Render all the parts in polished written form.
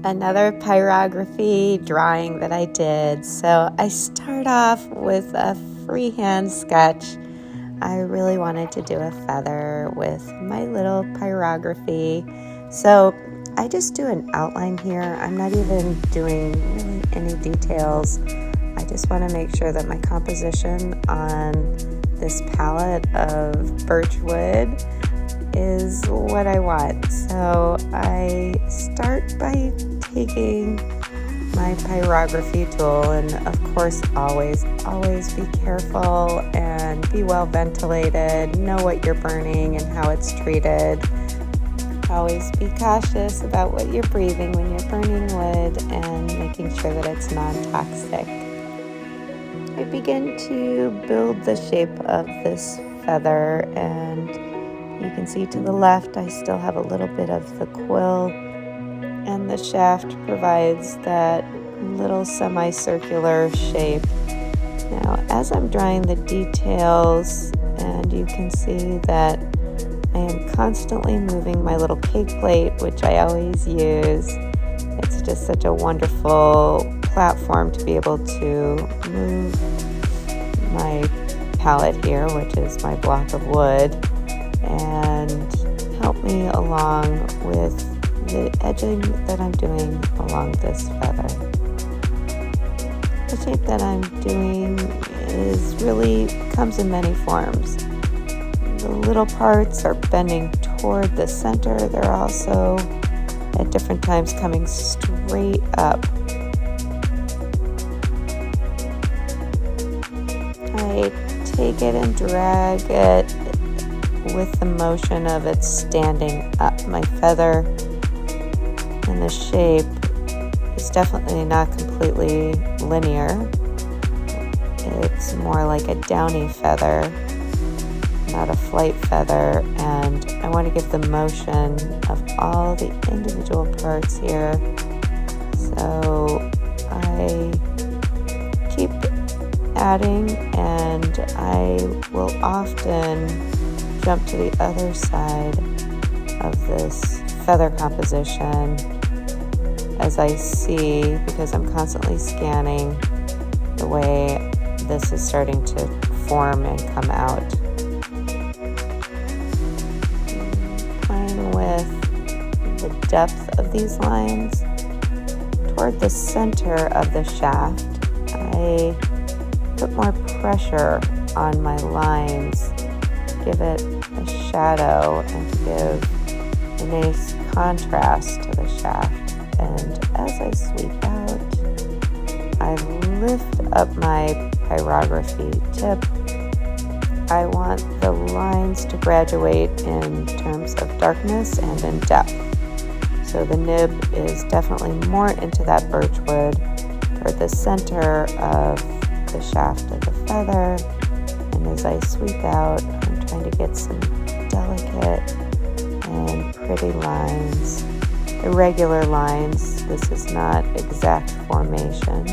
Another pyrography drawing that I did. So I start off with a freehand sketch. I really wanted to do a feather with my little pyrography. So I just do an outline here. I'm not even doing really any details. I just want to make sure that my composition on this palette of Birchwood is what I want. So I start by taking my pyrography tool, and of course always be careful and be well ventilated, know what you're burning and how it's treated. Always be cautious about what you're breathing when you're burning wood and making sure that it's non-toxic. I begin to build the shape of this feather, and you can see to the left I still have a little bit of the quill, and the shaft provides that little semicircular shape. Now, as I'm drawing the details, and you can see that I am constantly moving my little cake plate, which I always use. It's just such a wonderful platform to be able to move my palette here, which is my block of wood, and help me along with the edging that I'm doing along this feather. The shape that I'm doing comes in many forms. The little parts are bending toward the center. They're also at different times coming straight up. I take it and drag it with the motion of it standing up. My feather and the shape is definitely not completely linear. It's more like a downy feather, not a flight feather, and I want to give the motion of all the individual parts here. So I keep adding, and I will often jump to the other side of this feather composition as I see, because I'm constantly scanning the way this is starting to form and come out. Playing with the depth of these lines toward the center of the shaft, I put more pressure on my lines, give it a shadow and give a nice contrast to the shaft. And as I sweep out, I lift up my pyrography tip. I want the lines to graduate in terms of darkness and in depth. So the nib is definitely more into that birchwood toward the center of the shaft of the feather. And as I sweep out, I'm trying to get some delicate and pretty lines, irregular lines. This is not exact formation.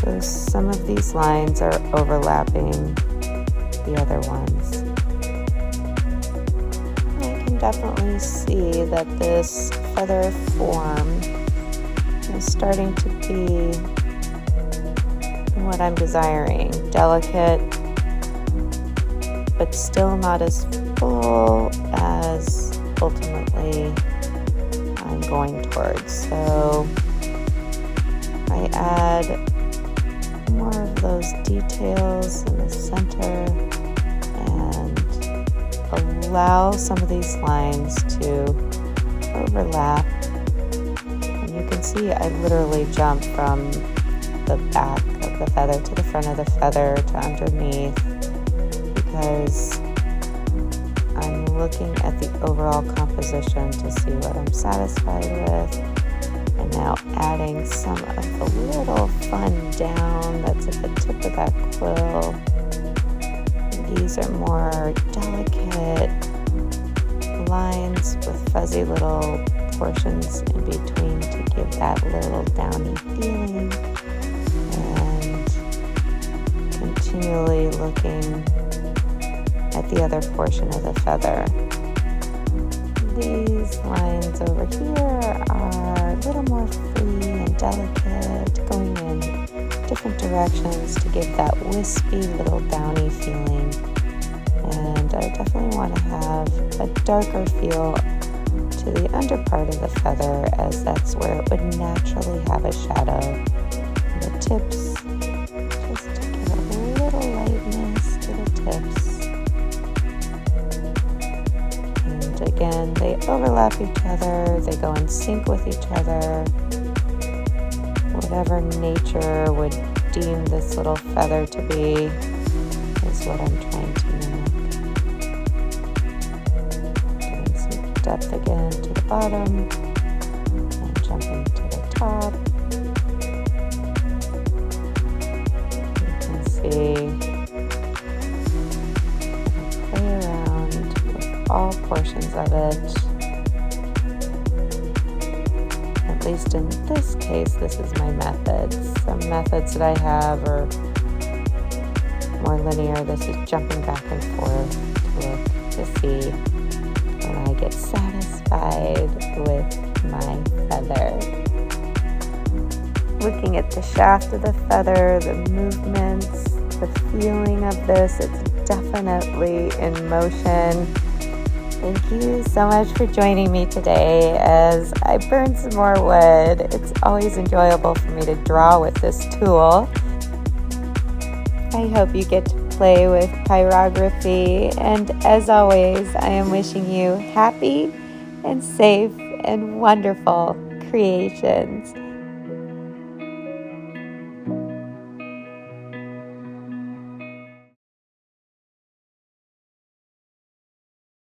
So some of these lines are overlapping the other ones. I can definitely see that this feather form is starting to be what I'm desiring. Delicate, but still not as full as ultimately I'm going towards. So I add more of those details in the center and allow some of these lines to overlap. And you can see I literally jump from the back of the feather to the front of the feather to underneath, because I'm looking at the overall composition to see what I'm satisfied with, and now adding some of the little fun down that's at the tip of that quill. These are more delicate lines with fuzzy little portions in between to give that little downy feeling, and continually looking at the other portion of the feather. These lines over here are a little more free and delicate, going in different directions to give that wispy little downy feeling. And I definitely want to have a darker feel to the under part of the feather, as that's where it would naturally have a shadow. And the tips, just to give a little lightness to the tips. And again, they overlap each other, they go in sync with each other. Whatever nature would deem this little feather to be is what I'm trying to mimic. Giving some depth again to the bottom and jumping to the top. You can see I play around with all portions of it. At least in this case, this is my method. Some methods that I have are more linear. This is jumping back and forth to look to see when I get satisfied with my feather. Looking at the shaft of the feather, the movements, the feeling of this, it's definitely in motion. Thank you so much for joining me today as I burn some more wood. It's always enjoyable for me to draw with this tool. I hope you get to play with pyrography, and as always, I am wishing you happy and safe and wonderful creations.